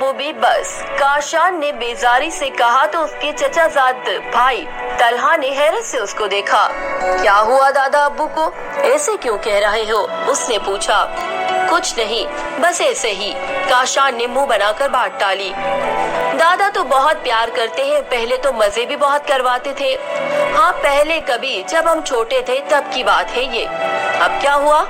अब्बू भी बस। काशान ने बेजारी से कहा तो उसके चचाजाद भाई तलहा ने हैरत से उसको देखा। क्या हुआ दादा अब्बू को, ऐसे क्यों कह रहे हो, उसने पूछा। कुछ नहीं, बस ऐसे ही, काशान ने मुंह बनाकर बात टाली। दादा तो बहुत प्यार करते हैं, पहले तो मजे भी बहुत करवाते थे। हाँ पहले कभी जब हम छोटे थे तब की बात है ये। अब क्या हुआ,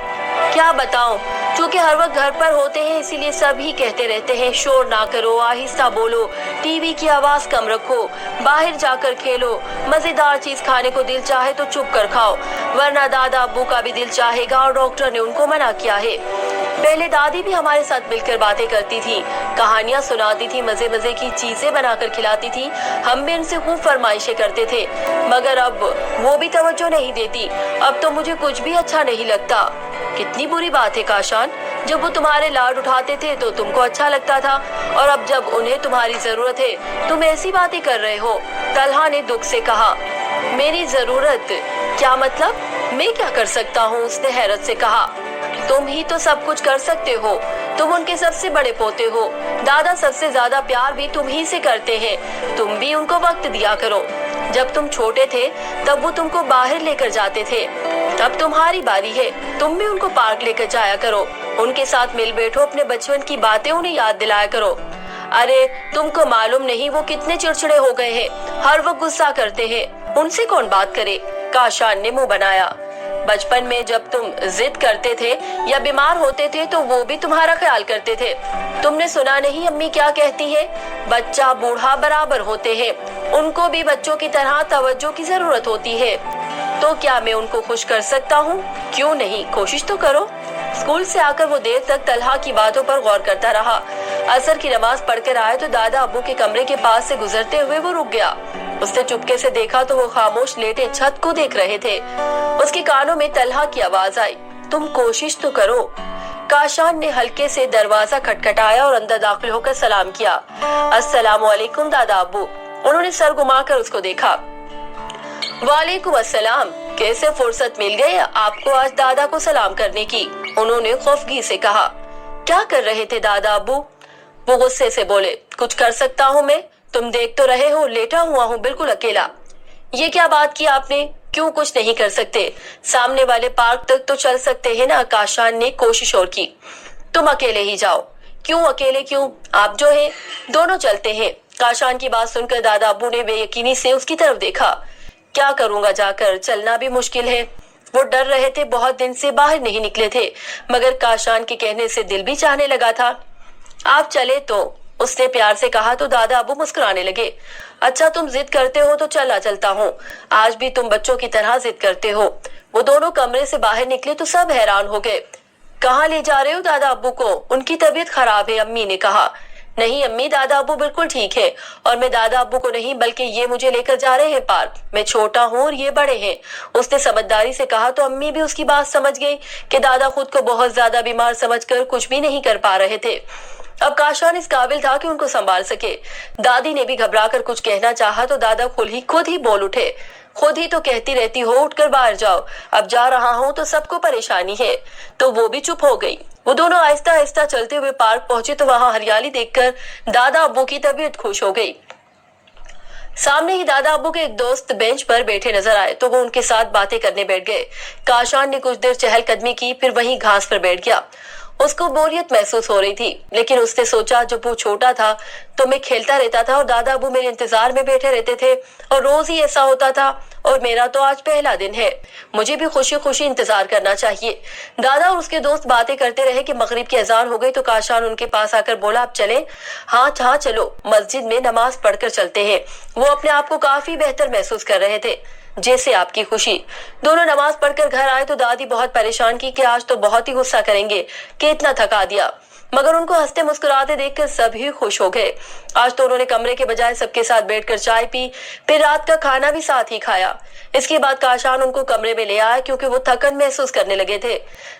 क्या बताऊं, क्योंकि हर वक्त घर पर होते हैं इसीलिए सभी कहते रहते हैं शोर ना करो, आहिस्ता बोलो, टीवी की आवाज कम रखो, बाहर जाकर खेलो, मजेदार चीज खाने को दिल चाहे तो चुप कर खाओ, वरना दादा अब्बू का भी दिल चाहेगा और डॉक्टर ने उनको मना किया है। पहले दादी भी हमारे साथ मिलकर बातें करती थी, कहानियां सुनाती थी, मजे मजे की चीजें बनाकर खिलाती थी, हम भी उनसे खूब फरमाइशें करते थे, मगर अब वो भी तवज्जो नहीं देती। अब तो मुझे कुछ भी अच्छा नहीं लगता। कितनी बुरी बात है काशान, जब वो तुम्हारे लाड उठाते थे तो तुमको अच्छा लगता था, और अब जब उन्हें तुम्हारी जरूरत है तुम ऐसी बातें कर रहे हो। तलहा ने दुख से कहा। मेरी जरूरत, क्या मतलब, मैं क्या कर सकता हूँ, उसने हैरत से कहा। तुम ही तो सब कुछ कर सकते हो, तुम उनके सबसे बड़े पोते हो, दादा सबसे ज्यादा प्यार भी तुम ही से करते हैं, तुम भी उनको वक्त दिया करो। जब तुम छोटे थे तब वो तुमको बाहर लेकर जाते थे, अब तुम्हारी बारी है, तुम भी उनको पार्क लेकर जाया करो, उनके साथ मिल बैठो, अपने बचपन की बातें उन्हें याद दिलाया करो। अरे तुमको मालूम नहीं वो कितने चिड़चिड़े हो गए हैं, हर वक्त गुस्सा करते हैं, उनसे कौन बात करे, काशान ने मुंह बनाया। बचपन में जब तुम जिद करते थे या बीमार होते थे तो वो भी तुम्हारा ख्याल करते थे। तुमने सुना नहीं अम्मी क्या कहती है, बच्चा बूढ़ा बराबर होते हैं, उनको भी बच्चों की तरह तवज्जो की जरूरत होती है। तो क्या मैं उनको खुश कर सकता हूँ, क्यों नहीं, कोशिश तो करो। स्कूल से आकर वो देर तक तलहा की बातों पर गौर करता रहा। असर की नमाज पढ़कर आए तो दादा अब्बू के कमरे के पास से गुजरते हुए वो रुक गया। उसने चुपके से देखा तो वो खामोश लेटे छत को देख रहे थे। उसके कानों में तलहा की आवाज आई, तुम कोशिश तो करो। काशान ने हल्के से दरवाजा खटखटाया और अंदर दाखिल होकर सलाम किया। अस्सलामु अलैकुम दादा अब्बू। उन्होंने सर घुमाकर उसको देखा। वालेकुम अस्सलाम, कैसे फुर्सत मिल गई आपको आज दादा को सलाम करने की, उन्होंने खौफगी से कहा। क्या कर रहे थे दादा अब्बू, वो गुस्से से बोले। कुछ कर सकता हूँ मैं, तुम देख तो रहे हो, लेटा हुआ हूँ बिल्कुल अकेला। ये क्या बात की आपने, क्यों कुछ नहीं कर सकते, सामने वाले पार्क तक तो चल सकते हैं ना, काशान ने कोशिश और की। तुम अकेले ही जाओ। क्यों अकेले क्यों, आप जो है दोनों चलते हैं। काशान की बात सुनकर दादा अब्बू ने बेयकीनी से उसकी तरफ देखा। क्या करूंगा जाकर, चलना भी मुश्किल है। वो डर रहे थे, बहुत दिन से बाहर नहीं निकले थे, मगर काशान के कहने से दिल भी चाहने लगा था। आप चले तो, उसने प्यार से कहा तो दादा अब्बू मुस्कुराने लगे। अच्छा तुम जिद करते हो तो चला चलता हूँ, आज भी तुम बच्चों की तरह जिद करते हो। वो दोनों कमरे से बाहर निकले तो सब हैरान हो गए। कहाँ ले जा रहे हो दादा अब्बू को, उनकी तबीयत खराब है, अम्मी ने कहा। नहीं अम्मी, दादा अब्बू बिल्कुल ठीक है, और मैं दादा अब्बू को नहीं बल्कि ये मुझे लेकर जा रहे हैं पार्क, मैं छोटा हूँ और ये बड़े हैं, उसने समझदारी से कहा तो अम्मी भी उसकी बात समझ गई कि दादा खुद को बहुत ज्यादा बीमार समझकर कुछ भी नहीं कर पा रहे थे। अब काशान इस काबिल था कि उनको संभाल सके। दादी ने भी घबराकर कुछ कहना चाहा तो दादा खुद ही बोल उठे। खुद ही तो कहती रहती हो उठकर बाहर जाओ, अब जा रहा हूँ तो सबको परेशानी है। तो वो भी चुप हो गई। वो दोनों आहिस्ता आहिस्ता चलते हुए पार्क पहुंचे तो वहां हरियाली देखकर दादा अब्बू की तबीयत खुश हो गई। सामने ही दादा अब्बू के एक दोस्त बेंच पर बैठे नजर आए तो वो उनके साथ बातें करने बैठ गए। काशान ने कुछ देर चहलकदमी की, फिर वहीं घास पर बैठ गया। उसको बोरियत महसूस हो रही थी, लेकिन उसने सोचा जब वो छोटा था तो मैं खेलता रहता था और दादा अब्बू मेरे इंतजार में बैठे रहते थे और रोज ही ऐसा होता था, और मेरा तो आज पहला दिन है, मुझे भी खुशी खुशी इंतजार करना चाहिए। दादा और उसके दोस्त बातें करते रहे कि मगरिब की अजान हो गई तो काशान उनके पास आकर बोला, आप चले? हाँ चलो, मस्जिद में नमाज पढ़कर चलते हैं। वो अपने आप को काफी बेहतर महसूस कर रहे थे। जैसे आपकी खुशी। दोनों नमाज पढ़कर घर आए तो दादी बहुत परेशान की कि आज तो बहुत ही गुस्सा करेंगे कि इतना थका दिया, मगर उनको हंसते मुस्कुराते देखकर सभी खुश हो गए। आज तो उन्होंने कमरे के बजाय सबके साथ बैठकर चाय पी, फिर रात का खाना भी साथ ही खाया। इसके बाद काशान उनको कमरे में ले आया क्योंकि वो थकन महसूस करने लगे थे।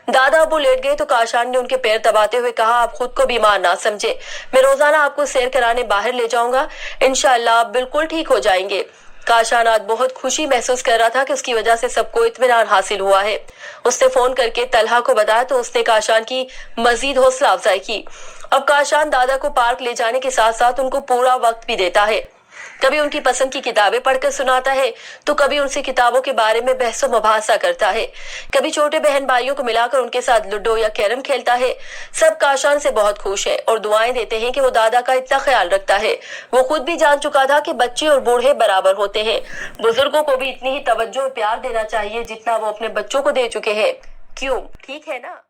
दादा अब्बू लेट गए तो काशान ने उनके पैर दबाते हुए कहा, आप खुद को बीमार ना समझे, मैं रोजाना आपको सैर कराने बाहर ले जाऊंगा, इंशाअल्लाह आप बिल्कुल ठीक हो जाएंगे। काशान आज बहुत खुशी महसूस कर रहा था कि उसकी वजह से सबको इत्मीनान हासिल हुआ है। उसने फोन करके तलहा को बताया तो उसने काशान की मजीद हौसला अफजाई की। अब काशान दादा को पार्क ले जाने के साथ साथ उनको पूरा वक्त भी देता है। कभी उनकी पसंद की किताबें पढ़कर सुनाता है तो कभी उनसे किताबों के बारे में बहसो मुबाहसा करता है। कभी छोटे बहन भाइयों को मिलाकर उनके साथ लूडो या कैरम खेलता है। सब काशान से बहुत खुश है और दुआएं देते हैं कि वो दादा का इतना ख्याल रखता है। वो खुद भी जान चुका था कि बच्चे और बूढ़े बराबर होते हैं। बुजुर्गों को भी इतनी ही तवज्जो और प्यार देना चाहिए जितना वो अपने बच्चों को दे चुके हैं। क्यों? ठीक है ना?